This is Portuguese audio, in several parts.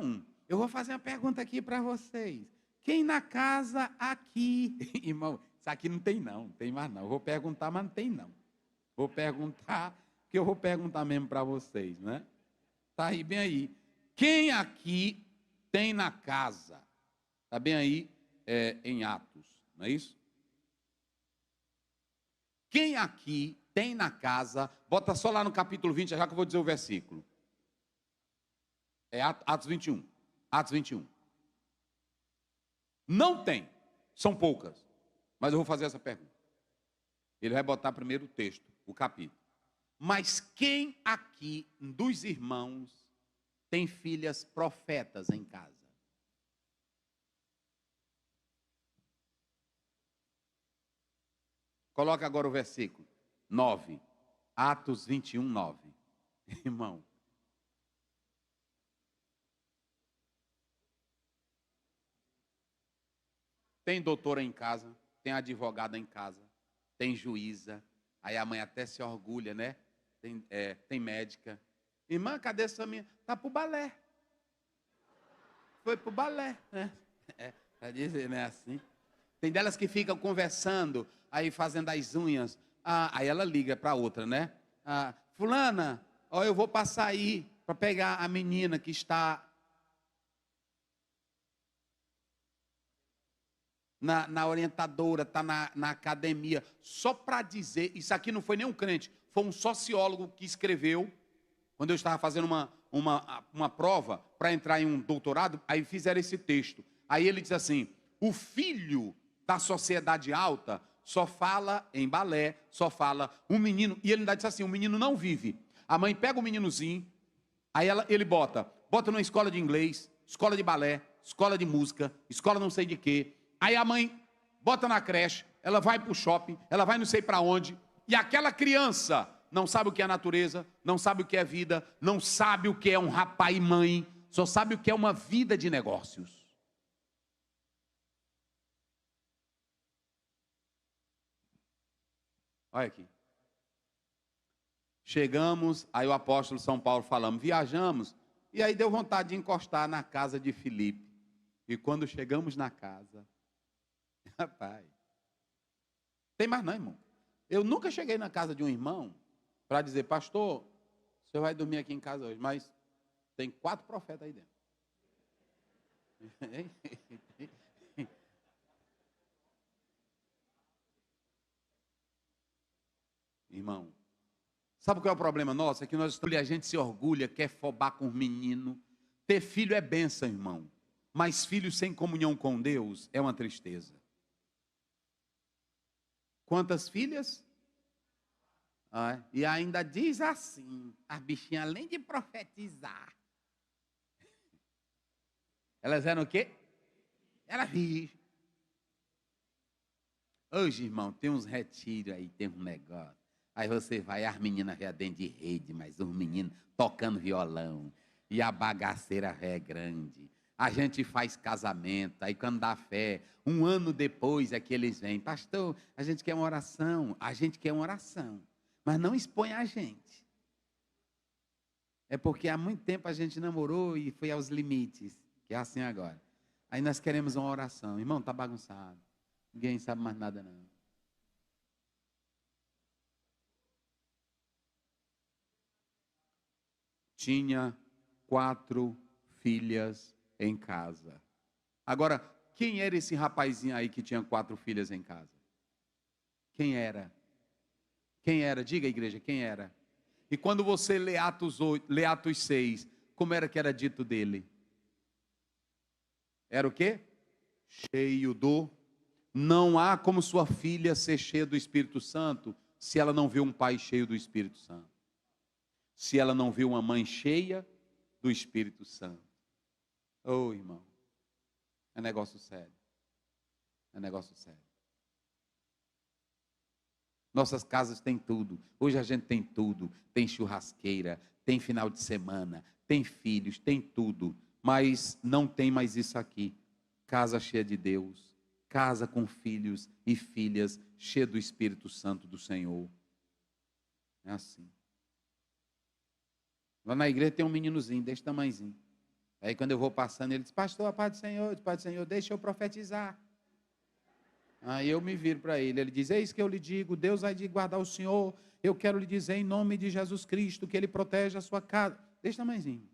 Irmão, eu vou fazer uma pergunta aqui para vocês. Quem na casa aqui... Irmão, isso aqui não tem não, não tem mais não. Eu vou perguntar, mas não tem não. Vou perguntar, porque eu vou perguntar mesmo para vocês, né? Tá aí, bem aí. Quem aqui tem na casa? Tá bem aí em Atos, não é isso? Quem aqui tem na casa, bota só lá no capítulo 20, já que eu vou dizer o versículo. É Atos 21. Atos 21. Não tem, são poucas, mas eu vou fazer essa pergunta. Ele vai botar primeiro o texto, o capítulo. Mas quem aqui dos irmãos tem filhas profetas em casa? Coloca agora o versículo 9. Atos 21, 9. Irmão. Tem doutora em casa, tem advogada em casa, tem juíza. Aí a mãe até se orgulha, né? Tem médica. Irmã, cadê essa minha? Tá pro balé. Foi pro balé, né? Pra dizer, né, assim. Tem delas que ficam conversando, aí fazendo as unhas. Aí ela liga para outra, né? Fulana, ó, eu vou passar aí para pegar a menina que está na orientadora, está na academia. Só para dizer, isso aqui não foi nem um crente, foi um sociólogo que escreveu, quando eu estava fazendo uma prova para entrar em um doutorado, aí fizeram esse texto. Aí ele diz assim, o filho da sociedade alta só fala em balé, só fala um menino, e ele ainda diz assim, o menino não vive. A mãe pega o meninozinho, aí ele bota numa escola de inglês, escola de balé, escola de música, escola não sei de quê. Aí a mãe bota na creche, ela vai para o shopping, ela vai não sei para onde, e aquela criança não sabe o que é natureza, não sabe o que é vida, não sabe o que é um rapaz e mãe, só sabe o que é uma vida de negócios. Olha aqui. Chegamos, aí o apóstolo São Paulo falamos, viajamos, e aí deu vontade de encostar na casa de Filipe. E quando chegamos na casa, rapaz, tem mais não, irmão. Eu nunca cheguei na casa de um irmão para dizer, pastor, o senhor vai dormir aqui em casa hoje, mas tem 4 profetas aí dentro. Irmão, sabe qual é o problema nosso? É que a gente se orgulha, quer fobar com os meninos. Ter filho é bênção, irmão. Mas filho sem comunhão com Deus é uma tristeza. Quantas filhas? E ainda diz assim, as bichinhas, além de profetizar, elas eram o quê? Elas virgem. Hoje, irmão, tem uns retiros aí, tem um negócio. Aí você vai, as meninas já dentro de rede, mas os meninos tocando violão. E a bagaceira é grande. A gente faz casamento, aí quando dá fé, um ano depois é que eles vêm. Pastor, a gente quer uma oração. A gente quer uma oração. Mas não expõe a gente. É porque há muito tempo a gente namorou e foi aos limites. Que é assim agora. Aí nós queremos uma oração. Irmão, está bagunçado. Ninguém sabe mais nada não. Tinha 4 filhas em casa. Agora, quem era esse rapazinho aí que tinha 4 filhas em casa? Quem era? Quem era? Diga, igreja, quem era? E quando você lê Atos 6, como era que era dito dele? Era o quê? Cheio do... Não há como sua filha ser cheia do Espírito Santo se ela não vê um pai cheio do Espírito Santo. Se ela não vê uma mãe cheia do Espírito Santo. Oh, irmão, é negócio sério. É negócio sério. Nossas casas têm tudo. Hoje a gente tem tudo. Tem churrasqueira, tem final de semana, tem filhos, tem tudo. Mas não tem mais isso aqui. Casa cheia de Deus. Casa com filhos e filhas cheia do Espírito Santo do Senhor. É assim. Lá na igreja tem um meninozinho desse tamanhozinho. Aí quando eu vou passando, ele diz, pastor, a paz do Senhor, eu disse, paz do Senhor, deixa eu profetizar. Aí eu me viro para ele, ele diz, é isso que eu lhe digo, Deus vai de guardar o Senhor, eu quero lhe dizer em nome de Jesus Cristo, que Ele protege a sua casa. Deixa tamanhozinho.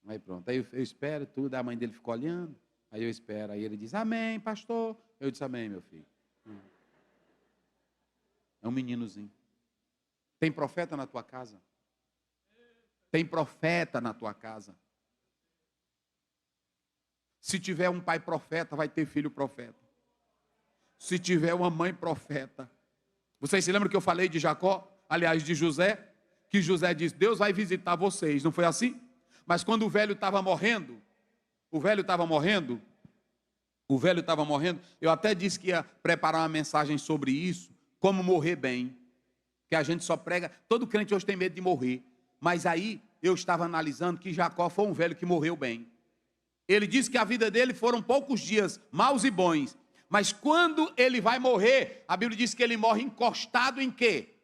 Aí pronto, aí eu espero tudo, a mãe dele ficou olhando, aí eu espero, aí ele diz, amém, pastor. Eu disse, amém, meu filho. É um meninozinho. Tem profeta na tua casa? Tem profeta na tua casa? Se tiver um pai profeta, vai ter filho profeta. Se tiver uma mãe profeta. Vocês se lembram que eu falei de Jacó? Aliás, de José? Que José disse, Deus vai visitar vocês. Não foi assim? Mas quando o velho estava morrendo, eu até disse que ia preparar uma mensagem sobre isso, como morrer bem. Que a gente só prega, todo crente hoje tem medo de morrer. Mas aí eu estava analisando que Jacó foi um velho que morreu bem. Ele disse que a vida dele foram poucos dias, maus e bons. Mas quando ele vai morrer, a Bíblia diz que ele morre encostado em quê?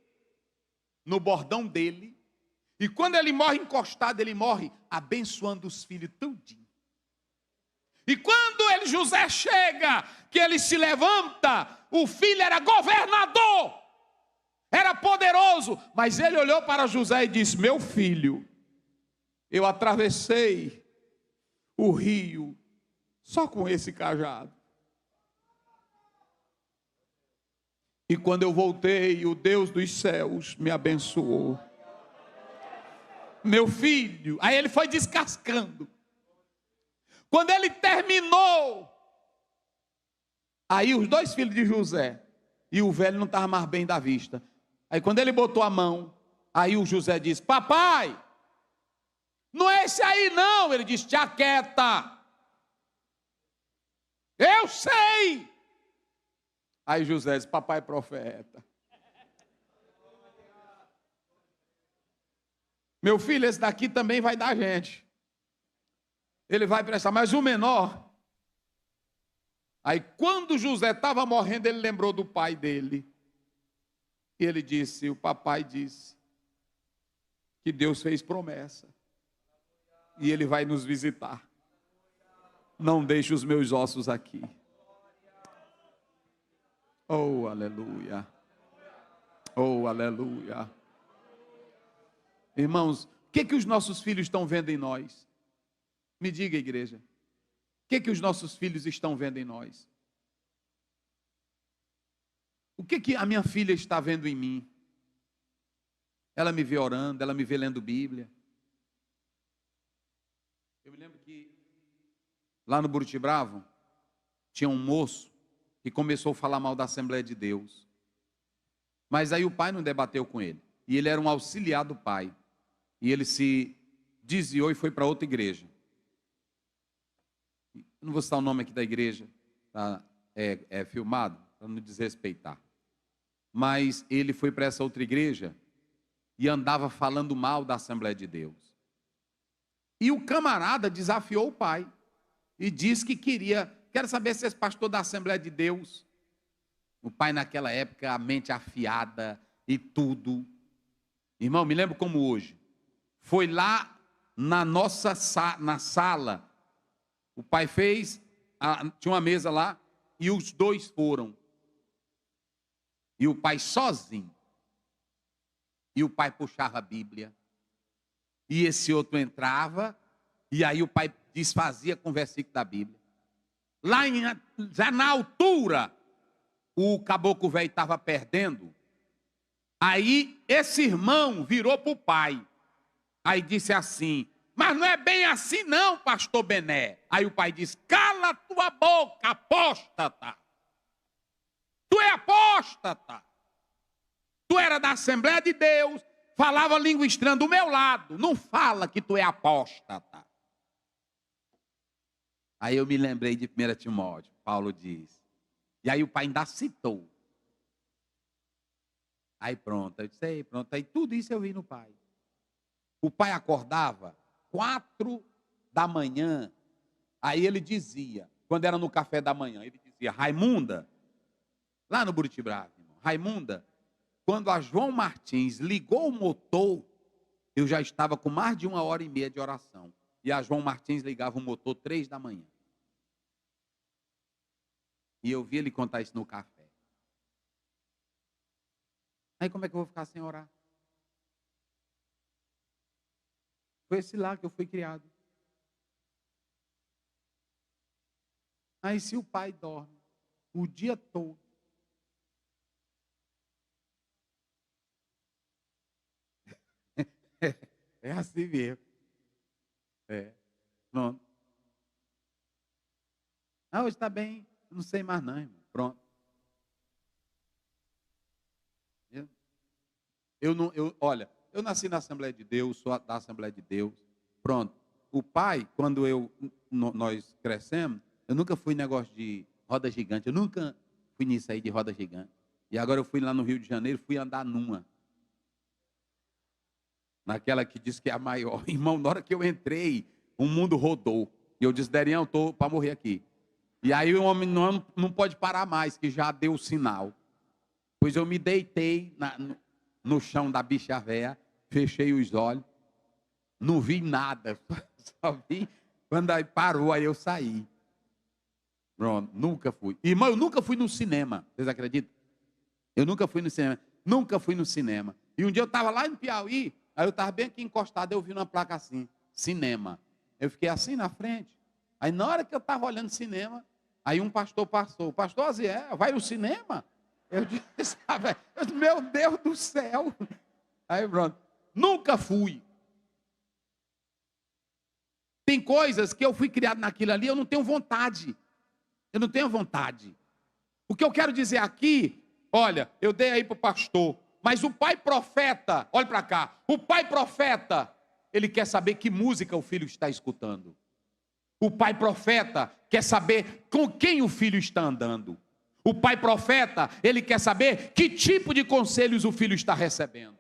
No bordão dele. E quando ele morre encostado, ele morre abençoando os filhos tudinho. E quando José chega, que ele se levanta, o filho era governador, era poderoso, mas ele olhou para José e disse, meu filho, eu atravessei o rio só com esse cajado. E quando eu voltei, o Deus dos céus me abençoou. Meu filho, aí ele foi descascando. Quando ele terminou, aí os dois filhos de José, e o velho não estava mais bem da vista. Aí quando ele botou a mão, aí o José disse, papai, não é esse aí não. Ele disse, te aquieta. Eu sei. Aí José disse, papai é profeta. Meu filho, esse daqui também vai dar gente. Ele vai prestar, mas o menor. Aí quando José estava morrendo, ele lembrou do pai dele. E ele disse, o papai disse, que Deus fez promessa. E Ele vai nos visitar. Não deixe os meus ossos aqui. Oh, aleluia. Oh, aleluia. Irmãos, o que os nossos filhos estão vendo em nós? Me diga, igreja. O que os nossos filhos estão vendo em nós? O que a minha filha está vendo em mim? Ela me vê orando, ela me vê lendo Bíblia. Eu me lembro que lá no Buriti Bravo tinha um moço que começou a falar mal da Assembleia de Deus. Mas aí o pai não debateu com ele. E ele era um auxiliar do pai. E ele se desviou e foi para outra igreja. Não vou citar o nome aqui da igreja, tá? É filmado, para não desrespeitar. Mas ele foi para essa outra igreja e andava falando mal da Assembleia de Deus. E o camarada desafiou o pai e disse que quero saber se esse pastor da Assembleia de Deus. O pai naquela época, a mente afiada e tudo. Irmão, me lembro como hoje. Foi lá na sala. O pai tinha uma mesa lá e os dois foram. E o pai sozinho. E o pai puxava a Bíblia. E esse outro entrava, e aí o pai desfazia com o versículo da Bíblia. Já na altura, o caboclo velho estava perdendo. Aí esse irmão virou para o pai. Aí disse assim, mas não é bem assim não, pastor Bené. Aí o pai disse, cala tua boca, apóstata. Tu é apóstata. Tu era da Assembleia de Deus, falava língua estranha do meu lado. Não fala que tu é apóstata. Aí eu me lembrei de 1 Timóteo, Paulo diz. E aí o pai ainda citou. Aí pronto, eu disse, pronto. Aí tudo isso eu vi no pai. O pai acordava 4 da manhã. Aí ele dizia, quando era no café da manhã, ele dizia, Raimunda, lá no Buriti Bravo, Raimunda, quando a João Martins ligou o motor, eu já estava com mais de 1h30 de oração. e a João Martins ligava o motor 3 da manhã. E eu vi ele contar isso no café. Aí como é que eu vou ficar sem orar? Foi esse lá que eu fui criado. Aí se o pai dorme o dia todo, é assim mesmo. Pronto. Hoje está bem, não sei mais não, irmão. Pronto. Olha, eu nasci na Assembleia de Deus, sou da Assembleia de Deus. Pronto. O pai, quando nós crescemos, eu nunca fui negócio de roda gigante. Eu nunca fui nisso aí de roda gigante. E agora eu fui lá no Rio de Janeiro, fui andar numa. Naquela que diz que é a maior. Irmão, na hora que eu entrei, o mundo rodou. E eu disse, Derião, eu estou para morrer aqui. E aí o homem não pode parar mais, que já deu o sinal. Pois eu me deitei no chão da bicha véia, fechei os olhos, não vi nada, só vi quando aí parou, aí eu saí. Pronto, nunca fui. Irmão, eu nunca fui no cinema, vocês acreditam? Eu nunca fui no cinema, nunca fui no cinema. E um dia eu estava lá em Piauí, aí eu estava bem aqui encostado, eu vi uma placa assim, cinema. Eu fiquei assim na frente. Aí na hora que eu estava olhando cinema, aí um pastor passou. Pastor Aziel, vai no cinema? Eu disse, meu Deus do céu. Aí pronto, nunca fui. Tem coisas que eu fui criado naquilo ali, eu não tenho vontade. Eu não tenho vontade. O que eu quero dizer aqui, olha, eu dei aí para o pastor, mas o pai profeta, olha para cá, o pai profeta, ele quer saber que música o filho está escutando. O pai profeta quer saber com quem o filho está andando. O pai profeta, ele quer saber que tipo de conselhos o filho está recebendo.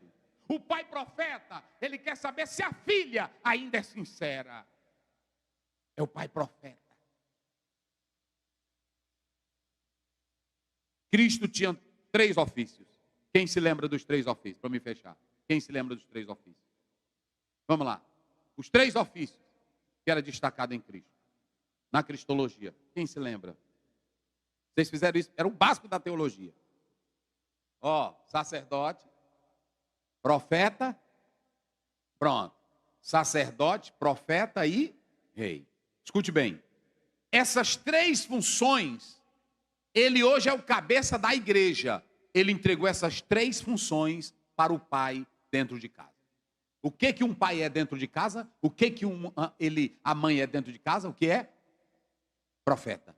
O pai profeta, ele quer saber se a filha ainda é sincera. É o pai profeta. Cristo tinha 3 ofícios. Quem se lembra dos 3 ofícios? Para me fechar. Quem se lembra dos 3 ofícios? Vamos lá. Os 3 ofícios que era destacado em Cristo. Na cristologia. Quem se lembra? Vocês fizeram isso, era o básico da teologia. Sacerdote, profeta, pronto. Sacerdote, profeta e rei. Escute bem. Essas 3 funções, ele hoje é o cabeça da igreja. Ele entregou essas 3 funções para o pai dentro de casa. O que um pai é dentro de casa? O que a mãe é dentro de casa? O que é? Profeta.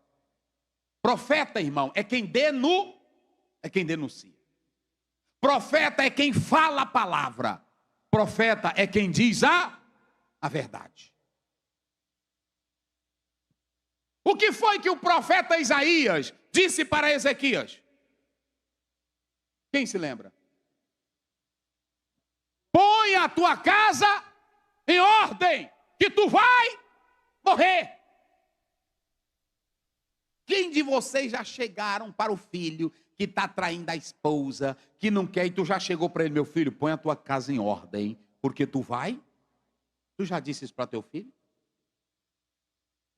Profeta, irmão, é quem denuncia. Profeta é quem fala a palavra. Profeta é quem diz a verdade. O que foi que o profeta Isaías disse para Ezequias? Quem se lembra? Põe a tua casa em ordem, que tu vai morrer. Quem de vocês já chegaram para o filho que está traindo a esposa, que não quer, e tu já chegou para ele, meu filho, põe a tua casa em ordem, porque tu vai? Tu já disse isso para teu filho?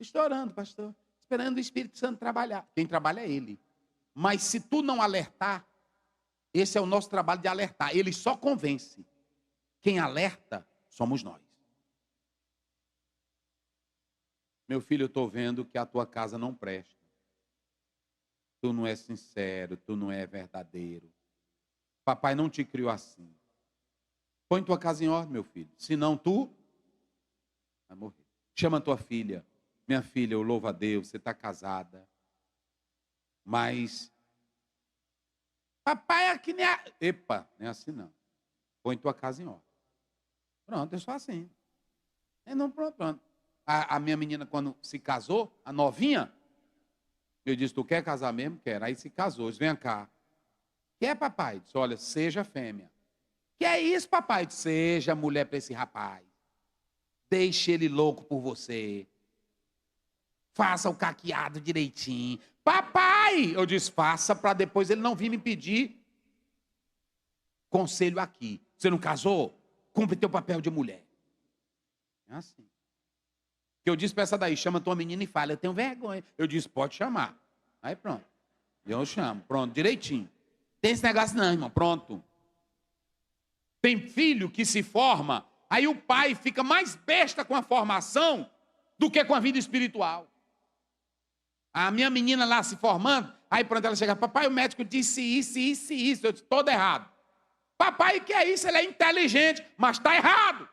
Estou orando, pastor, esperando o Espírito Santo trabalhar. Quem trabalha é ele. Mas se tu não alertar, esse é o nosso trabalho de alertar. Ele só convence. Quem alerta somos nós. Meu filho, eu estou vendo que a tua casa não presta. Tu não é sincero, tu não é verdadeiro. Papai não te criou assim. Põe tua casa em ordem, meu filho. Senão tu vai morrer. Chama tua filha. Minha filha, eu louvo a Deus, você está casada. Mas papai é que nem a... Epa, não é assim não. Põe tua casa em ordem. Pronto, é só assim. Não, pronto. A minha menina, quando se casou, a novinha, eu disse, tu quer casar mesmo? Quero. Aí se casou, disse, vem cá. Quer, papai? Disse, olha, seja fêmea. Que é isso, papai? Disse, seja mulher para esse rapaz. Deixe ele louco por você. Faça o caqueado direitinho. Papai! Eu disse, faça para depois ele não vir me pedir conselho aqui. Você não casou? Cumpre teu papel de mulher. É assim. Que eu disse para essa daí, chama tua menina e fala, eu tenho vergonha. Eu disse, pode chamar. Aí pronto. Eu chamo, pronto, direitinho. Tem esse negócio não, irmão, pronto. Tem filho que se forma, aí o pai fica mais besta com a formação do que com a vida espiritual. A minha menina lá se formando, aí pronto, ela chega, papai, o médico disse isso, isso e isso. Eu disse, todo errado. Papai, que é isso? Ele é inteligente, mas está errado.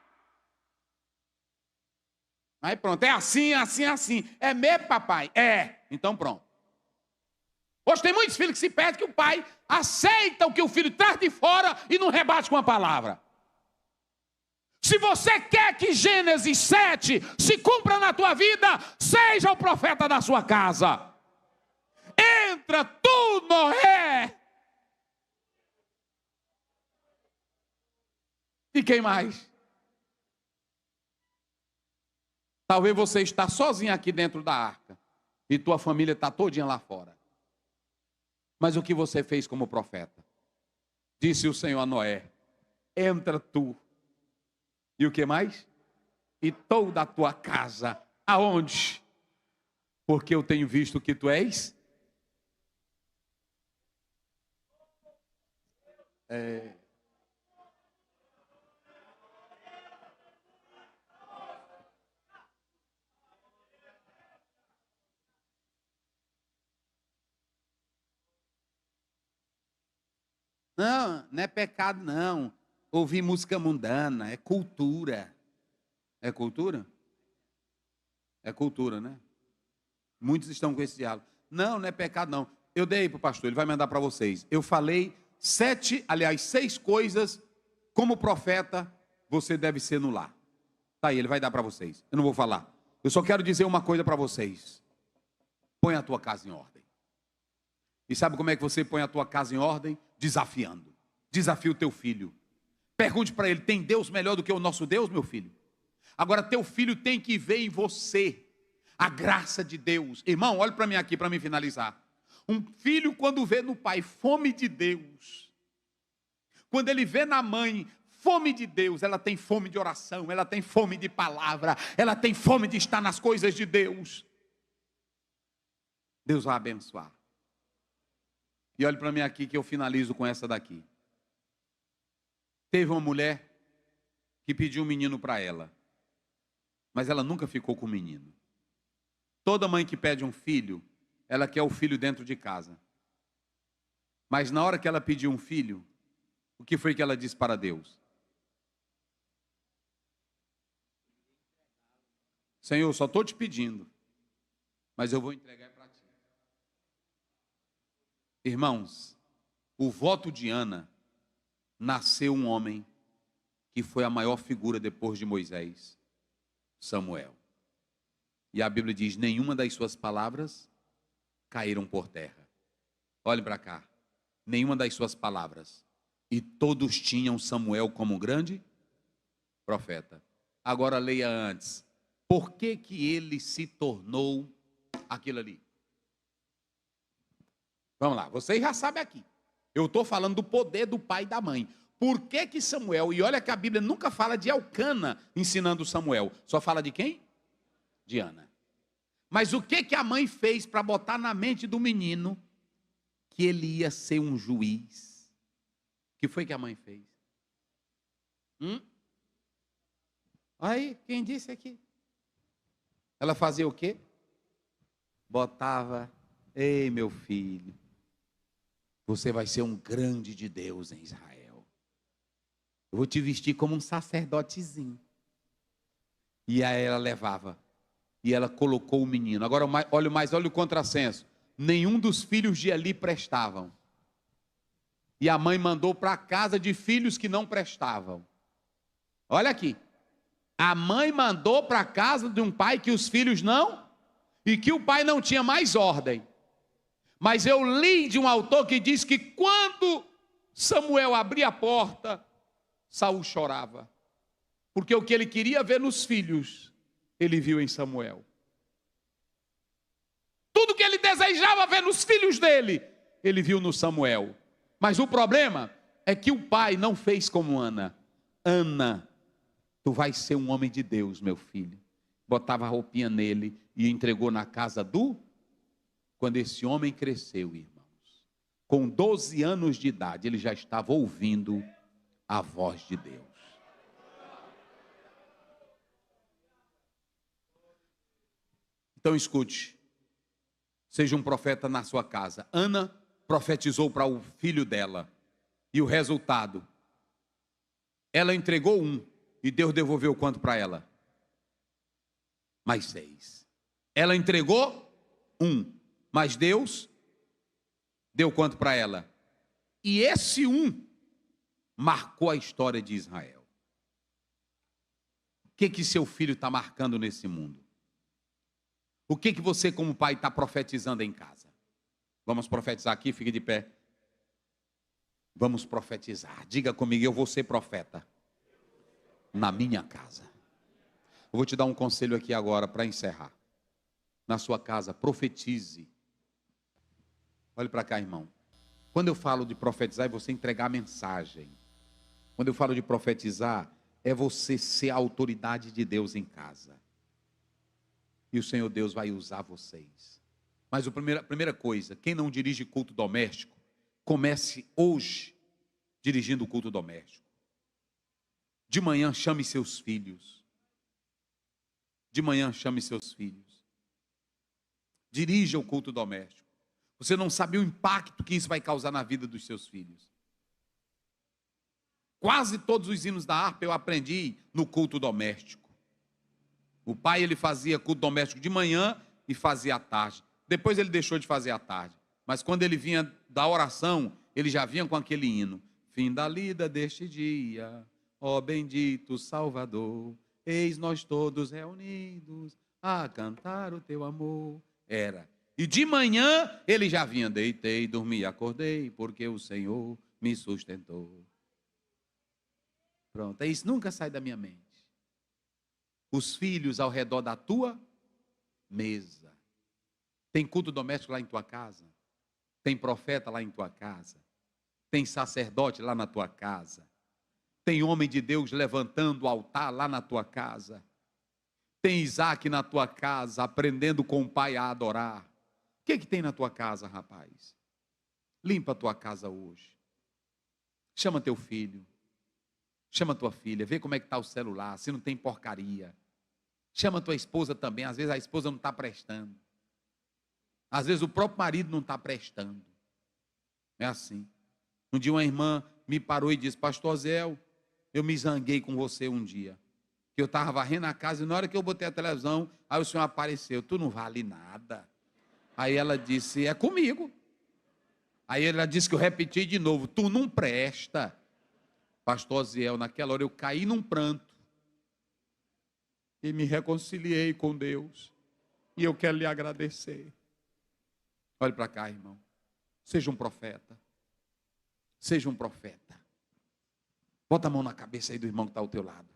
Aí pronto, é assim, assim, assim. É mesmo, papai? É. Então pronto. Hoje tem muitos filhos que se perdem que o pai aceita o que o filho traz de fora e não rebate com a palavra. Se você quer que Gênesis 7 se cumpra na tua vida, seja o profeta da sua casa. Entra tu, Noé. E quem mais? Talvez você está sozinho aqui dentro da arca e tua família está todinha lá fora. Mas o que você fez como profeta? Disse o Senhor a Noé, entra tu. E o que mais? E toda a tua casa. Aonde? Porque eu tenho visto que tu és. Não, não é pecado não. Ouvir música mundana, é cultura. É cultura? É cultura, né? Muitos estão com esse diálogo. Não, não é pecado não. Eu dei para o pastor, ele vai mandar para vocês. Eu falei 6 coisas, como profeta, você deve ser no lar. Tá aí, ele vai dar para vocês. Eu não vou falar. Eu só quero dizer uma coisa para vocês. Põe a tua casa em ordem. E sabe como é que você põe a tua casa em ordem? Desafiando. Desafia o teu filho. Pergunte para ele, tem Deus melhor do que o nosso Deus, meu filho? Agora, teu filho tem que ver em você a graça de Deus. Irmão, olha para mim aqui, para me finalizar. Um filho, quando vê no pai fome de Deus, quando ele vê na mãe fome de Deus, ela tem fome de oração, ela tem fome de palavra, ela tem fome de estar nas coisas de Deus. Deus vai abençoar. E olhe para mim aqui que eu finalizo com essa daqui. Teve uma mulher que pediu um menino para ela, mas ela nunca ficou com o menino. Toda mãe que pede um filho, ela quer o filho dentro de casa. Mas na hora que ela pediu um filho, o que foi que ela disse para Deus? Senhor, só estou te pedindo, mas eu vou entregar para ti. Irmãos, o voto de Ana, nasceu um homem que foi a maior figura depois de Moisés, Samuel. E a Bíblia diz, nenhuma das suas palavras caíram por terra. Olhe para cá, nenhuma das suas palavras. E todos tinham Samuel como grande profeta. Agora leia antes. Por que que ele se tornou aquilo ali? Vamos lá, vocês já sabem aqui. Eu estou falando do poder do pai e da mãe. Por que que Samuel, e olha que a Bíblia nunca fala de Elcana ensinando Samuel, só fala de quem? De Ana. Mas o que que a mãe fez para botar na mente do menino que ele ia ser um juiz? O que foi que a mãe fez? Aí, quem disse aqui? Ela fazia o quê? Botava, ei meu filho, você vai ser um grande de Deus em Israel. Eu vou te vestir como um sacerdotezinho. E aí ela levava. E ela colocou o menino. Agora, olha o contrassenso. Nenhum dos filhos de Eli prestavam. E a mãe mandou para a casa de filhos que não prestavam. Olha aqui. A mãe mandou para a casa de um pai que os filhos não, e que o pai não tinha mais ordem. Mas eu li de um autor que diz que quando Samuel abria a porta, Saul chorava. Porque o que ele queria ver nos filhos, ele viu em Samuel. Tudo que ele desejava ver nos filhos dele, ele viu no Samuel. Mas o problema é que o pai não fez como Ana. Ana, tu vais ser um homem de Deus, meu filho. botava a roupinha nele e entregou na casa do... Quando esse homem cresceu, irmãos, com 12 anos de idade, ele já estava ouvindo a voz de Deus. Então escute, seja um profeta na sua casa. Ana profetizou para o filho dela, e o resultado, ela entregou um, e Deus devolveu quanto para ela? Mais 6. Ela entregou um, mas Deus deu quanto para ela? E esse um marcou a história de Israel. O que seu filho está marcando nesse mundo? O que você como pai está profetizando em casa? Vamos profetizar aqui, fique de pé. Vamos profetizar. Diga comigo, eu vou ser profeta na minha casa. Eu vou te dar um conselho aqui agora para encerrar. Na sua casa, profetize. Olhe para cá, irmão. Quando eu falo de profetizar, é você entregar a mensagem. Quando eu falo de profetizar, é você ser a autoridade de Deus em casa. E o Senhor Deus vai usar vocês. Mas a primeira coisa, quem não dirige culto doméstico, comece hoje dirigindo o culto doméstico. De manhã chame seus filhos. De manhã chame seus filhos. Dirija o culto doméstico. Você não sabe o impacto que isso vai causar na vida dos seus filhos. Quase todos os hinos da harpa eu aprendi no culto doméstico. O pai, ele fazia culto doméstico de manhã e fazia à tarde. Depois ele deixou de fazer à tarde. Mas quando ele vinha da oração, ele já vinha com aquele hino. Fim da lida deste dia, ó bendito Salvador, eis nós todos reunidos a cantar o teu amor. Era. E de manhã ele já vinha, deitei, dormi, acordei, porque o Senhor me sustentou. Pronto, isso nunca sai da minha mente. Os filhos ao redor da tua mesa. Tem culto doméstico lá em tua casa? Tem profeta lá em tua casa? Tem sacerdote lá na tua casa? Tem homem de Deus levantando o altar lá na tua casa? Tem Isaac na tua casa, aprendendo com o pai a adorar? O que tem na tua casa, rapaz? Limpa a tua casa hoje. Chama teu filho. Chama tua filha, vê como é que está o celular, se não tem porcaria. Chama tua esposa também, às vezes a esposa não está prestando. Às vezes o próprio marido não está prestando. É assim. Um dia uma irmã me parou e disse, pastor Zéu, eu me zanguei com você um dia. Que eu estava varrendo a casa e na hora que eu botei a televisão, aí o senhor apareceu, tu não vale nada. Aí ela disse, é comigo. Aí ela disse que eu repeti de novo, tu não presta. Pastor Ziel, naquela hora eu caí num pranto e me reconciliei com Deus. E eu quero lhe agradecer. Olhe para cá, irmão. Seja um profeta. Seja um profeta. Bota a mão na cabeça aí do irmão que está ao teu lado.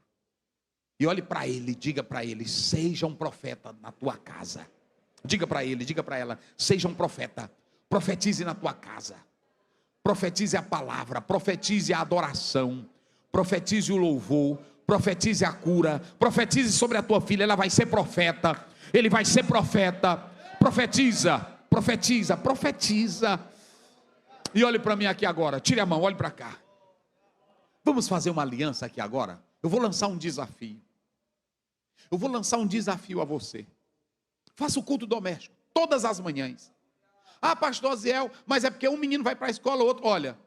E olhe para ele, diga para ele, seja um profeta na tua casa. Diga para ele, diga para ela, seja um profeta. Profetize na tua casa. Profetize a palavra, profetize a adoração, profetize o louvor, profetize a cura, profetize sobre a tua filha, ela vai ser profeta, ele vai ser profeta. Profetiza, profetiza, profetiza. E olhe para mim aqui agora, tire a mão, olhe para cá. Vamos fazer uma aliança aqui agora? Eu vou lançar um desafio. Eu vou lançar um desafio a você. Faça o culto doméstico, todas as manhãs. Ah, pastor Ziel, mas é porque um menino vai para a escola, o outro... Olha,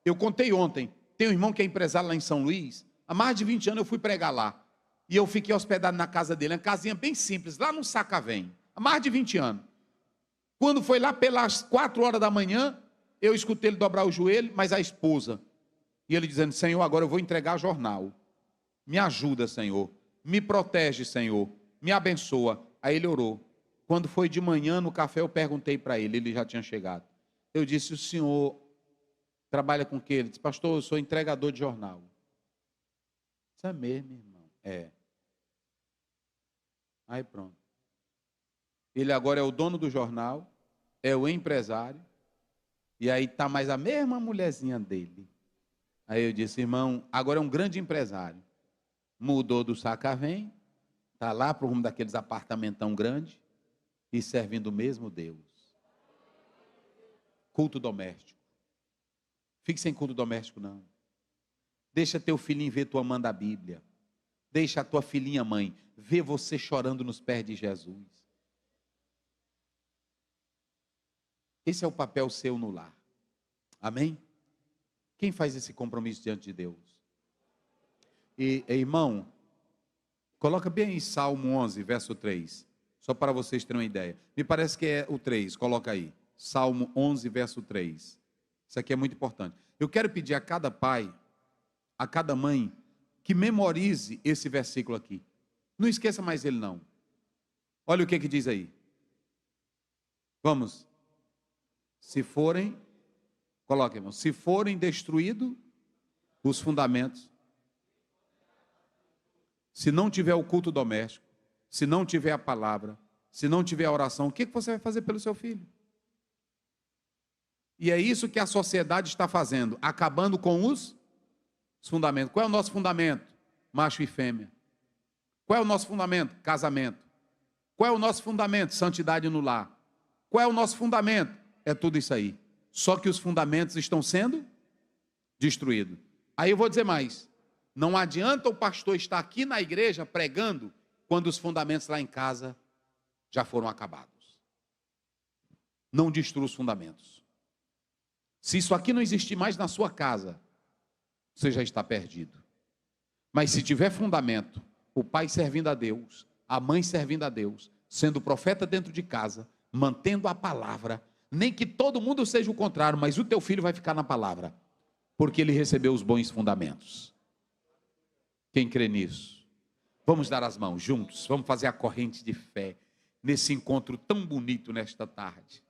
eu contei ontem, tem um irmão que é empresário lá em São Luís, há mais de 20 anos eu fui pregar lá, e eu fiquei hospedado na casa dele, uma casinha bem simples, lá no Sacavém, há mais de 20 anos. Quando foi lá pelas 4 horas da manhã, eu escutei ele dobrar o joelho, mas a esposa, e ele dizendo, Senhor, agora eu vou entregar jornal, me ajuda, Senhor, me protege, Senhor, me abençoa. Aí ele orou. Quando foi de manhã no café, eu perguntei para ele, ele já tinha chegado. Eu disse, o senhor trabalha com o quê? Ele disse, pastor, eu sou entregador de jornal. Isso é mesmo, irmão? É. Aí pronto. Ele agora é o dono do jornal, é o empresário, e aí está mais a mesma mulherzinha dele. Aí eu disse, irmão, agora é um grande empresário. Mudou do Sacavém, Está lá para o rumo daqueles apartamentão grande e servindo o mesmo Deus. Culto doméstico. Fique sem culto doméstico, não. Deixa teu filhinho ver tua mãe da Bíblia. Deixa a tua filhinha, mãe, ver você chorando nos pés de Jesus. Esse é o papel seu no lar. Amém? Quem faz esse compromisso diante de Deus? E irmão, coloca bem aí Salmo 11, verso 3. Só para vocês terem uma ideia. Me parece que é o 3, coloca aí. Salmo 11, verso 3. Isso aqui é muito importante. Eu quero pedir a cada pai, a cada mãe, que memorize esse versículo aqui. Não esqueça mais ele não. Olha o que diz aí. Vamos. Se forem, coloque, irmão. Se forem destruídos os fundamentos, se não tiver o culto doméstico, se não tiver a palavra, se não tiver a oração, o que você vai fazer pelo seu filho? E é isso que a sociedade está fazendo, acabando com os fundamentos. Qual é o nosso fundamento? Macho e fêmea. Qual é o nosso fundamento? Casamento. Qual é o nosso fundamento? Santidade no lar. Qual é o nosso fundamento? É tudo isso aí. Só que os fundamentos estão sendo destruídos. Aí eu vou dizer mais. Não adianta o pastor estar aqui na igreja pregando quando os fundamentos lá em casa já foram acabados. Não destrua os fundamentos. Se isso aqui não existir mais na sua casa, você já está perdido. Mas se tiver fundamento, o pai servindo a Deus, a mãe servindo a Deus, sendo profeta dentro de casa, mantendo a palavra, nem que todo mundo seja o contrário, mas o teu filho vai ficar na palavra, porque ele recebeu os bons fundamentos. Quem crê nisso? Vamos dar as mãos juntos, vamos fazer a corrente de fé, nesse encontro tão bonito nesta tarde.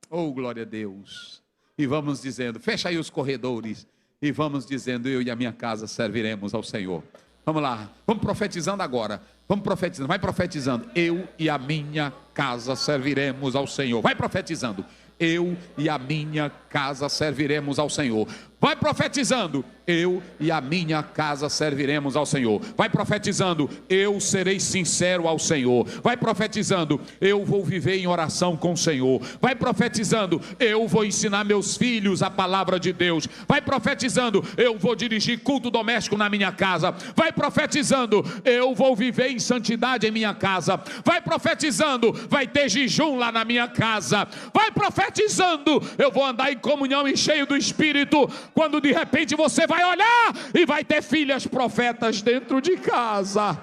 Oh, glória a Deus! E vamos dizendo, fecha aí os corredores, e vamos dizendo, eu e a minha casa serviremos ao Senhor. Vamos lá, vamos profetizando agora, vamos profetizando, vai profetizando, eu e a minha casa serviremos ao Senhor. Vai profetizando, eu e a minha casa serviremos ao Senhor. Vai profetizando, eu e a minha casa serviremos ao Senhor. Vai profetizando, eu serei sincero ao Senhor. Vai profetizando, eu vou viver em oração com o Senhor. Vai profetizando, eu vou ensinar meus filhos a palavra de Deus. Vai profetizando, eu vou dirigir culto doméstico na minha casa. Vai profetizando, eu vou viver em santidade em minha casa. Vai profetizando, vai ter jejum lá na minha casa. Vai profetizando, eu vou andar em comunhão e cheio do Espírito. Quando de repente você vai olhar e vai ter filhas profetas dentro de casa.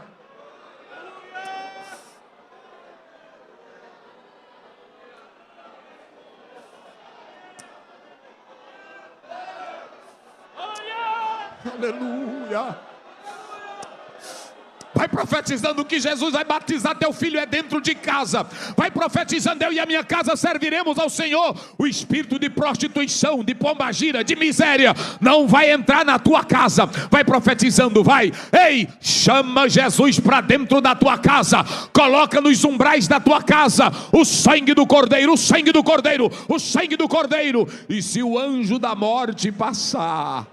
Aleluia. Vai profetizando que Jesus vai batizar teu filho é dentro de casa. Vai profetizando, eu e a minha casa serviremos ao Senhor. O espírito de prostituição, de pombagira, de miséria não vai entrar na tua casa. Vai profetizando, vai. Ei, chama Jesus para dentro da tua casa. Coloca nos umbrais da tua casa o sangue do Cordeiro, o sangue do Cordeiro, o sangue do Cordeiro. E se o anjo da morte passar,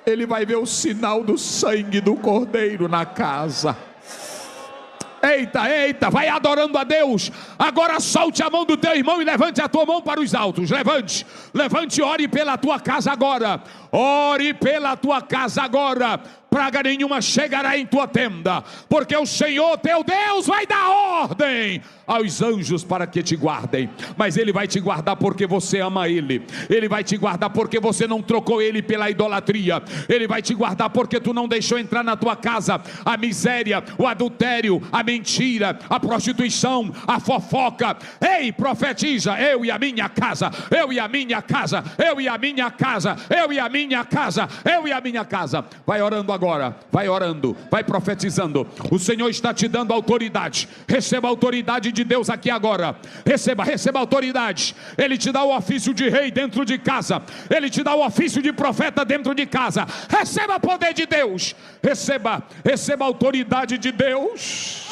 ele vai ver o sinal do sangue do Cordeiro na casa. Eita, eita, vai adorando a Deus. Agora solte a mão do teu irmão e levante a tua mão para os altos. Levante, levante e ore pela tua casa agora. Ore pela tua casa agora. Praga nenhuma chegará em tua tenda, porque o Senhor teu Deus vai dar ordem aos anjos para que te guardem. Mas Ele vai te guardar porque você ama Ele. Ele vai te guardar porque você não trocou Ele pela idolatria. Ele vai te guardar porque tu não deixou entrar na tua casa a miséria, o adultério, a mentira, a prostituição, a fofoca. Ei, profetiza, eu e a minha casa, eu e a minha casa, eu e a minha casa, eu e a minha casa, eu e a minha casa. Vai orando agora, vai orando, vai profetizando. O Senhor está te dando autoridade. Receba a autoridade de Deus aqui agora. Receba, receba a autoridade. Ele te dá o ofício de rei dentro de casa. Ele te dá o ofício de profeta dentro de casa. Receba o poder de Deus. Receba, receba a autoridade de Deus.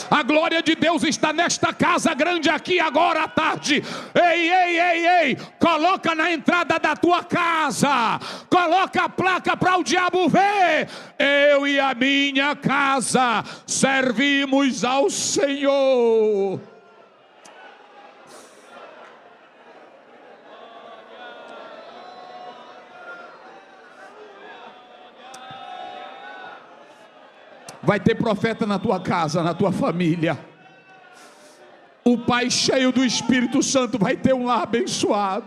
A glória de Deus está nesta casa grande aqui agora à tarde. Ei, ei, ei, ei, coloca na entrada da tua casa, coloca a placa para o diabo ver: eu e a minha casa servimos ao Senhor. Vai ter profeta na tua casa, na tua família. O pai cheio do Espírito Santo vai ter um lar abençoado.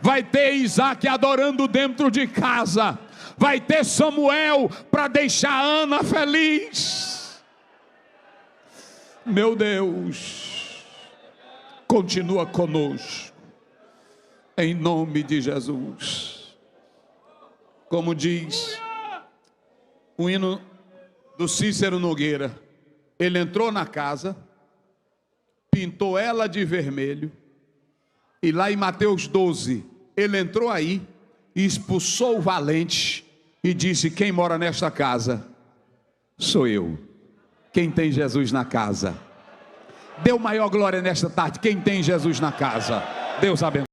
Vai ter Isaac adorando dentro de casa. Vai ter Samuel para deixar a Ana feliz. Meu Deus, continua conosco, em nome de Jesus. Como diz o hino do Cícero Nogueira, ele entrou na casa, pintou ela de vermelho, e lá em Mateus 12, ele entrou aí e expulsou o valente e disse: quem mora nesta casa sou eu. Quem tem Jesus na casa? Deu maior glória nesta tarde quem tem Jesus na casa. Deus abençoe.